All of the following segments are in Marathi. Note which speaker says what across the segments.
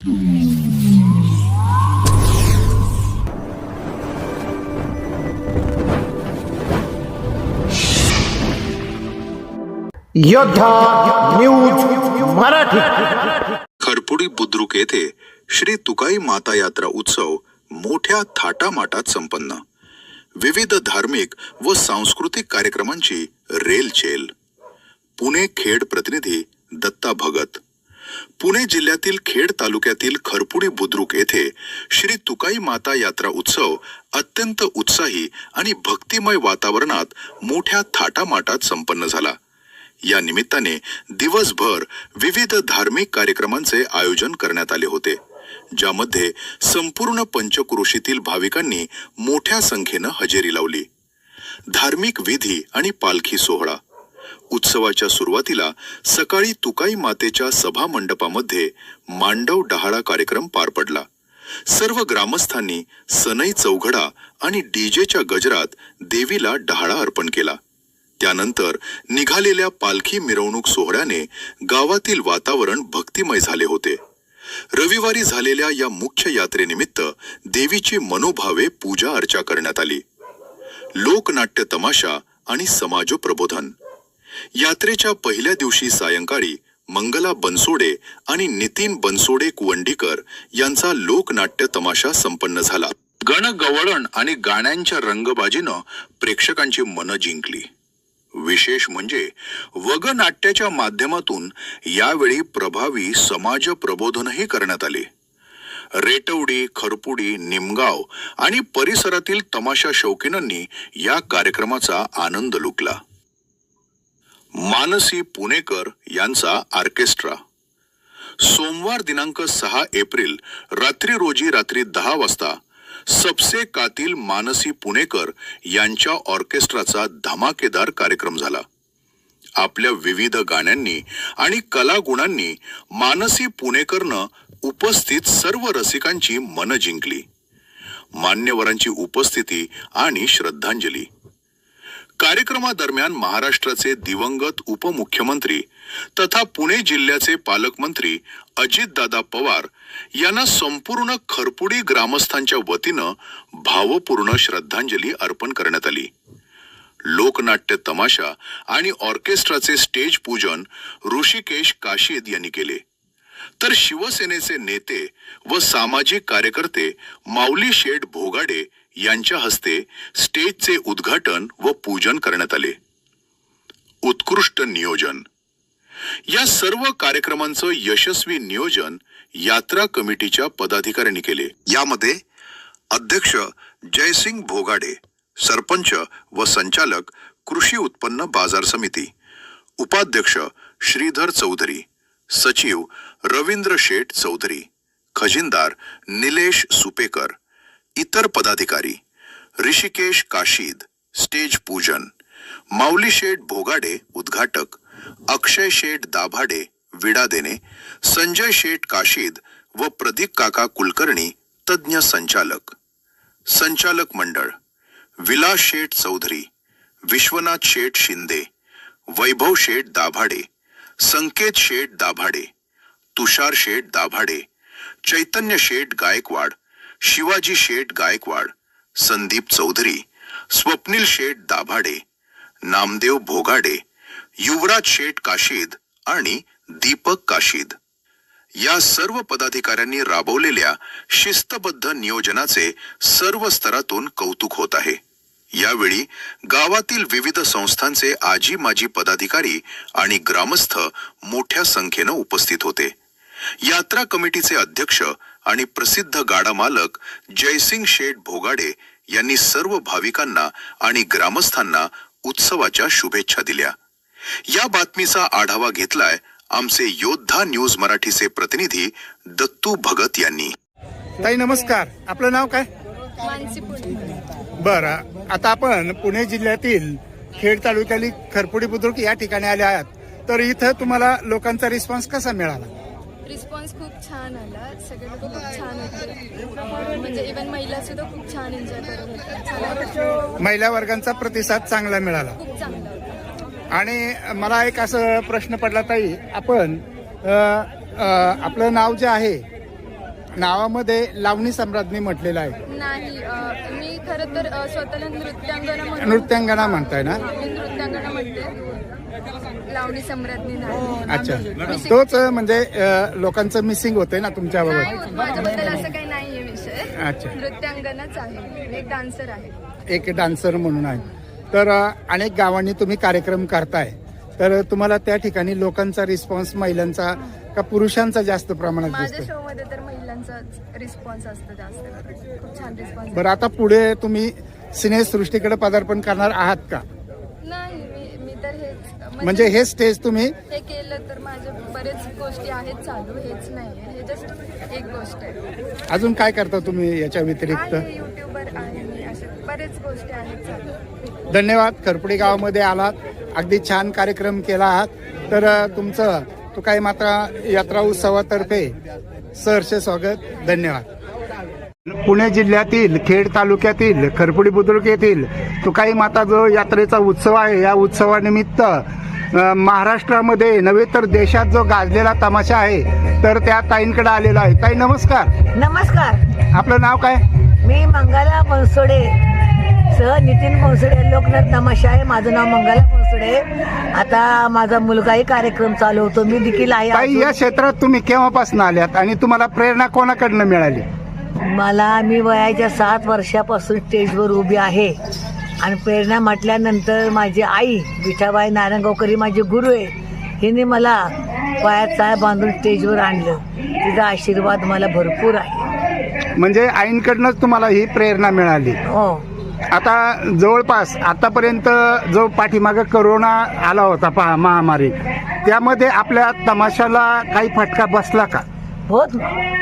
Speaker 1: योद्धा न्यूज मराठी.
Speaker 2: खरपुडी बुद्रुक येथे श्री तुकाई माता यात्रा उत्सव मोठ्या थाटामाटात संपन्न. विविध धार्मिक व सांस्कृतिक कार्यक्रमांची रेलचेल. पुणे खेड प्रतिनिधी दत्ता भगत. पुणे जिल्ह्यातील खेड तालुक्यातील खरपुडी बुद्रुक येथे श्री तुकाई माता यात्रा उत्सव अत्यंत उत्साही आणि भक्तिमय वातावरणात मोठ्या थाटामाटात संपन्न झाला. या निमित्ताने दिवसभर विविध धार्मिक कार्यक्रमांचे आयोजन करण्यात आले होते, ज्यामध्ये संपूर्ण पंचक्रोशीतील भाविकांनी मोठ्या संख्येने हजेरी लावली. धार्मिक विधी आणि पालखी सोहळा. उत्सवाच्या सुरुवातीला सकाळी तुकाई मातेच्या सभा मंडपामध्ये मांडव डहाळा कार्यक्रम पार पडला. सर्व ग्रामस्थांनी सनई चौघडा आणि डीजेच्या गजरात देवीला डहाळा अर्पण केला. त्यानंतर निघालेल्या पालखी मिरवणूक सोहळ्याने गावातील वातावरण भक्तिमय झाले होते. रविवारी झालेल्या या मुख्य यात्रेनिमित्त देवीची मनोभावे पूजा अर्चा करण्यात आली. लोकनाट्य तमाशा आणि समाज प्रबोधन. यात्रेच्या पहिल्या दिवशी सायंकाळी मंगला बनसोडे आणि नितीन बनसोडे कुवंडीकर यांचा लोकनाट्य तमाशा संपन्न झाला. गणगवळण आणि गाण्यांच्या रंगबाजीनं प्रेक्षकांची मनं जिंकली. विशेष म्हणजे वगनाट्याच्या माध्यमातून यावेळी प्रभावी समाज प्रबोधनही करण्यात आले. रेटवडी, खरपुडी, निमगाव आणि परिसरातील तमाशा शौकीनांनी या कार्यक्रमाचा आनंद लुटला. मानसी पुणेकर यांचा ऑर्केस्ट्रा. सोमवार दिनांक 6 एप्रिल रात्री 10 वाजता सबसे कातील मानसी पुणेकर यांच्या ऑर्केस्ट्राचा धमाकेदार कार्यक्रम झाला. आपल्या विविध गाण्यांनी आणि कलागुणांनी मानसी पुणेकरनं उपस्थित सर्व रसिकांची मनं जिंकली. मान्यवरांची उपस्थिती आणि श्रद्धांजली. कार्यक्रमादरम्यान महाराष्ट्राचे दिवंगत उपमुख्यमंत्री तथा पुणे जिल्ह्याचे पालकमंत्री अजितदादा पवार यांना संपूर्ण खरपुडी ग्रामस्थांच्या वतीनं भावपूर्ण श्रद्धांजली अर्पण करण्यात आली. लोकनाट्य तमाशा आणि ऑर्केस्ट्राचे स्टेज पूजन ऋषिकेश काशीद यांनी केले, तर शिवसेनेचे नेते व सामाजिक कार्यकर्ते माऊली शेठ भोगाडे यांच्या हस्ते स्टेजचे उद्घाटन व पूजन करण्यात आले. उत्कृष्ट नियोजन. या सर्व कार्यक्रमांचं यशस्वी नियोजन यात्रा कमिटीच्या पदाधिकाऱ्यांनी केले. यामध्ये अध्यक्ष जयसिंग भोगाडे, सरपंच व संचालक कृषी उत्पन्न बाजार समिती, उपाध्यक्ष श्रीधर चौधरी, सचिव रवींद्र शेठ चौधरी, खजिनदार निलेश सुपेकर, इतर पदाधिकारी ऋषिकेश काशीद स्टेज पूजन, माऊली शेठ भोगाडे उद्घाटक, अक्षय शेठ दाभाडे विडा देणे, संजय शेठ काशीद व प्रदीप काका कुलकर्णी तज्ञ संचालक. संचालक मंडळ विलास शेठ चौधरी, विश्वनाथ शेठ शिंदे, वैभव शेठ दाभाडे, संकेत शेठ दाभाडे, तुषार शेठ दाभाडे, चैतन्य शेठ गायकवाड, शिवाजी शेठ गायकवाड, संदीप चौधरी, स्वप्नील शेठ दाभाडे, नामदेव भोगाडे, युवराज शेठ काशीद आणि दीपक काशीद. या सर्व पदाधिकाऱ्यांनी राबवलेल्या शिस्तबद्ध नियोजनाचे सर्व स्तरातून कौतुक होत आहे. यावेळी गावातील विविध संस्थांचे आजी माजी पदाधिकारी आणि ग्रामस्थ मोठ्या संख्येनं उपस्थित होते. यात्रा कमिटीचे अध्यक्ष आणि प्रसिद्ध गाडा मालक जयसिंग शेठ भोगाडे यांनी सर्व भाविकांना आणि ग्रामस्थांना उत्सवाच्या शुभेच्छा दिल्या. या बातमीचा आढावा घेतलाय आमचे योद्धा न्यूज मराठीचे प्रतिनिधी दत्तू भगत यांनी.
Speaker 1: ताई नमस्कार, आपलं नाव काय?
Speaker 3: मानसी पुणे.
Speaker 1: बरं, आता आपण पुणे जिल्ह्यातील खेड तालुक्यातील खरपुडी बुद्रुक या ठिकाणी आले आहात, तर इथं तुम्हाला लोकांचा रिस्पॉन्स कसा मिळाला?
Speaker 3: रिस्पॉन्स खूप छान आला. सगळे लोक खूप छान होते. म्हणजे इव्हन महिला सुद्धा खूप छान एन्जॉय करत होत्या.
Speaker 1: महिला वर्गांचा प्रतिसाद चांगला मिळाला.
Speaker 3: खूप चांगला होता.
Speaker 1: आणि मला एक असं प्रश्न पडला ताई, आपण आपलं नाव जे आहे नावामध्ये लावणी सम्राज्ञी म्हटलेलं आहे.
Speaker 3: नाही मी खरं तर स्वतःला नृत्यांगना म्हणते.
Speaker 1: नृत्यांगना म्हणताय ना?
Speaker 3: मी नृत्यांगना म्हणते, लावणी सम्राज्ञी नाही.
Speaker 1: अच्छा, तोच म्हणजे लोकांचं मिसिंग होतंय ना तुमच्याबरोबर.
Speaker 3: नाही, माझ्याबद्दल असं काही नाहीये विषय.
Speaker 1: अच्छा,
Speaker 3: नृत्यांगनाच आहे, मी एक डान्सर आहे.
Speaker 1: एक डान्सर म्हणून आहे. तर अनेक गावांनी तुम्ही कार्यक्रम करताय, तर तुम्हाला त्या ठिकाणी लोकांचा रिस्पॉन्स महिलांचा का पुरुषांचा जास्त प्रमाणात
Speaker 3: माझ्या
Speaker 1: दिसतो?
Speaker 3: शो मध्ये तर महिलांचाच रिस्पॉन्स असतो जास्त करून. खूप छान रिस्पॉन्स.
Speaker 1: बरं, आता पुढे तुम्ही सिनेसृष्टीकडे पदार्पण करणार आहात का?
Speaker 3: नाही, मी तर हेच
Speaker 1: म्हणजे हे स्टेज तुम्ही
Speaker 3: हे केलं तर माझ्या बरेच गोष्टी आहेत चालू, हेच नाहीये, हे जस्ट एक गोष्ट आहे.
Speaker 1: अजून काय करता तुम्ही याच्या व्यतिरिक्त?
Speaker 3: आहे, युट्यूबर आहे मी, अशा बरेच गोष्टी आहेत चालू.
Speaker 1: धन्यवाद. खरपुडी गावामध्ये आलात, अगदी छान कार्यक्रम केला आहात. तर तुमचं तुकाई माता यात्रा उत्सवातर्फे सहर्ष स्वागत. धन्यवाद. पुणे जिल्ह्यातील खेड तालुक्यातील खरपुडी बुद्रुक येथील तुकाई माता जो यात्रेचा उत्सव आहे, या उत्सवानिमित्त महाराष्ट्रामध्ये नव्हे तर देशात जो गाजलेला तमाशा आहे, तर त्या ताईंकडे आलेला आहे. ताई नमस्कार.
Speaker 4: नमस्कार.
Speaker 1: आपलं नाव काय?
Speaker 4: मी मंगला बनसोडे सह नितीन बनसोडे, लोकनाथ तमाशा आहे. माझं नाव मंगला बनसोडे. आता माझा मुलगाही कार्यक्रम चालू होतो, मी देखील आहे.
Speaker 1: ताई, या क्षेत्रात तुम्ही केव्हापासून आल्यात आणि तुम्हाला प्रेरणा कोणाकडनं मिळाली?
Speaker 4: मी वयाच्या 7 वर्षापासून स्टेजवर उभी आहे आणि प्रेरणा म्हटल्यानंतर माझी आई विठाबाई नारायणगावकरी माझी गुरु आहे. हिने मला पायात साय बांधून स्टेजवर आणलं. तिचा आशीर्वाद मला भरपूर आहे.
Speaker 1: म्हणजे आईंकडनंच तुम्हाला ही प्रेरणा मिळाली.
Speaker 4: हो.
Speaker 1: आता जवळपास आतापर्यंत जो पाठीमागं कोरोना आला होता पहा, महामारी, त्यामध्ये आपल्या तमाशाला काही फटका बसला का?
Speaker 4: बहुत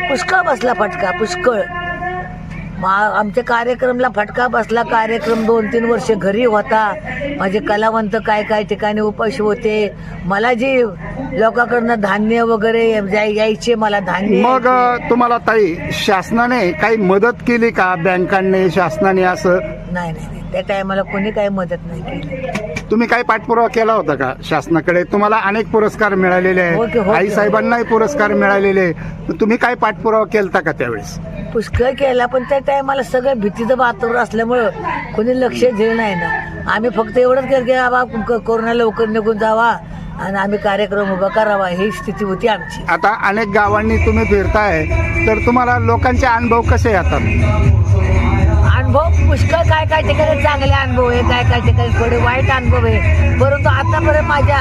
Speaker 4: पुष्कळ बसला फटका, पुष्कळ. आमच्या कार्यक्रमला फटका बसला. कार्यक्रम 2-3 वर्ष घरी होता. माझे कलावंत काय ठिकाणी उपाशी होते. मला जी लोकांकडनं धान्य वगैरे यायचे, मला धान्य
Speaker 1: मग तुम्हाला ताई शासनाने काही मदत केली का? बँकांनी, शासनाने असं?
Speaker 4: नाही, त्या टायमाला कोणी काही मदत नाही केली.
Speaker 1: तुम्ही काही पाठपुरावा केला होता का शासनाकडे? तुम्हाला अनेक पुरस्कार मिळालेले
Speaker 4: हो
Speaker 1: आहेत,
Speaker 4: की.
Speaker 1: आई साहेबांनाही पुरस्कार मिळालेले आहे. तुम्ही काय पाठपुरावा केलता का त्यावेळेस?
Speaker 4: पुष्कळ केला, पण त्या टायमाला सगळं भीतीचं वातावरण असल्यामुळं कोणी लक्ष दिलं नाही ना. आम्ही फक्त एवढंच केलं की बाबा कोरोना लवकर निघून जावा आणि आम्ही कार्यक्रम उभा करावा, ही स्थिती होती आमची.
Speaker 1: आता अनेक गावांनी तुम्ही फिरताय, तर तुम्हाला लोकांचे अनुभव कसे येतात?
Speaker 4: अनुभव पुष्कळ काय ठिकाणी चांगले अनुभव आहे, काय ठिकाणी थोडे वाईट अनुभव आहे. परंतु आतापर्यंत माझ्या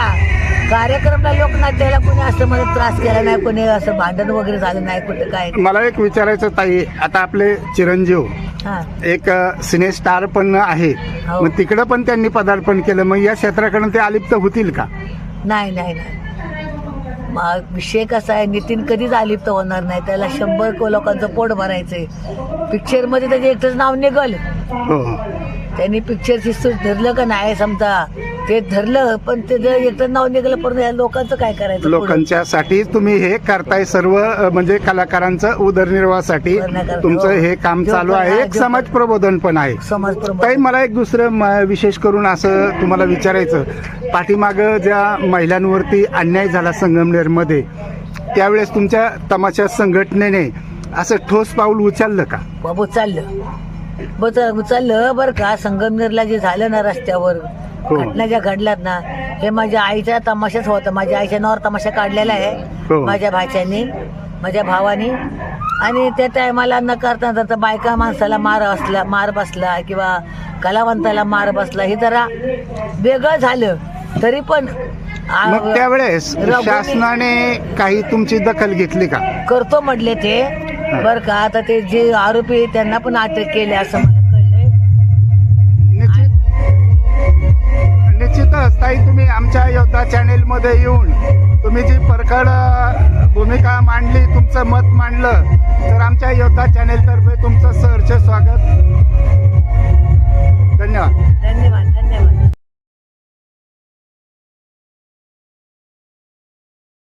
Speaker 4: कार्यक्रमला लोकनाट्याला कोणी असं मला त्रास केला नाही, कोणी असं भांडण वगैरे झालं नाही, कुठे काय.
Speaker 1: मला एक विचारायचं ताई, आता आपले चिरंजीव
Speaker 4: हा.
Speaker 1: एक सिने स्टार पण आहे,
Speaker 4: हो.
Speaker 1: मग तिकडं पण त्यांनी पदार्पण केलं, मग या क्षेत्राकडून ते अलिप्त होतील का?
Speaker 4: नाही. विषय कसा आहे, नितीन कधीच अलिप्त होणार नाही. त्याला 100 लोकांचं पोट भरायचंय. पिक्चर मध्ये त्याचं एकटंच नाव निघल.
Speaker 1: हो.
Speaker 4: त्यांनी पिक्चरची धरलं का नाही, समजा ते धरलं, पण ते जर एकटं नाव निघालं, पण या लोकांचं काय करायचं?
Speaker 1: लोकांच्यासाठी तुम्ही हे करताय, सर्व म्हणजे कलाकारांचं उदरनिर्वाहासाठी तुमचं हे काम चालू आहे. एक समाज प्रबोधन पण आहे.
Speaker 4: समाज
Speaker 1: ताई,
Speaker 4: प्रबोधन.
Speaker 1: मला एक दुसरं विशेष करून असं तुम्हाला विचारायचं, पाठीमागं ज्या महिलांवरती अन्याय झाला संगमनेरमध्ये, त्यावेळेस तुमच्या तमाशा संघटनेने असं ठोस पाऊल उचललं का?
Speaker 4: बाबू उचललं बरं का. संगमनेरला जे झालं ना रस्त्यावर,
Speaker 1: हो.
Speaker 4: घटना ज्या घडल्यात ना, हे माझ्या आईच्या तमाशाच होता. माझ्या आईच्या नावावर तमाशा काढलेला आहे,
Speaker 1: हो.
Speaker 4: माझ्या भाच्यानी, माझ्या भावानी. आणि त्या टायमाला न करता बायका माणसाला मार बसला किंवा कलावंताला मार बसला, हे जरा वेगळं झालं. तरी पण
Speaker 1: मग त्यावेळेस शासनाने काही तुमची दखल घेतली का?
Speaker 4: करतो म्हटले ते, बरं का. आता ते जे आरोपी त्यांना पण अटक केली असं मला कळलंय.
Speaker 1: निश्चितच ताई, तुम्ही आमच्या योद्धा चॅनेल मध्ये येऊन तुम्ही जी परखड भूमिका मांडली, तुमचं मत मांडलं, तर आमच्या योद्धा चॅनेल तर्फे तुमचं सहर्ष स्वागत.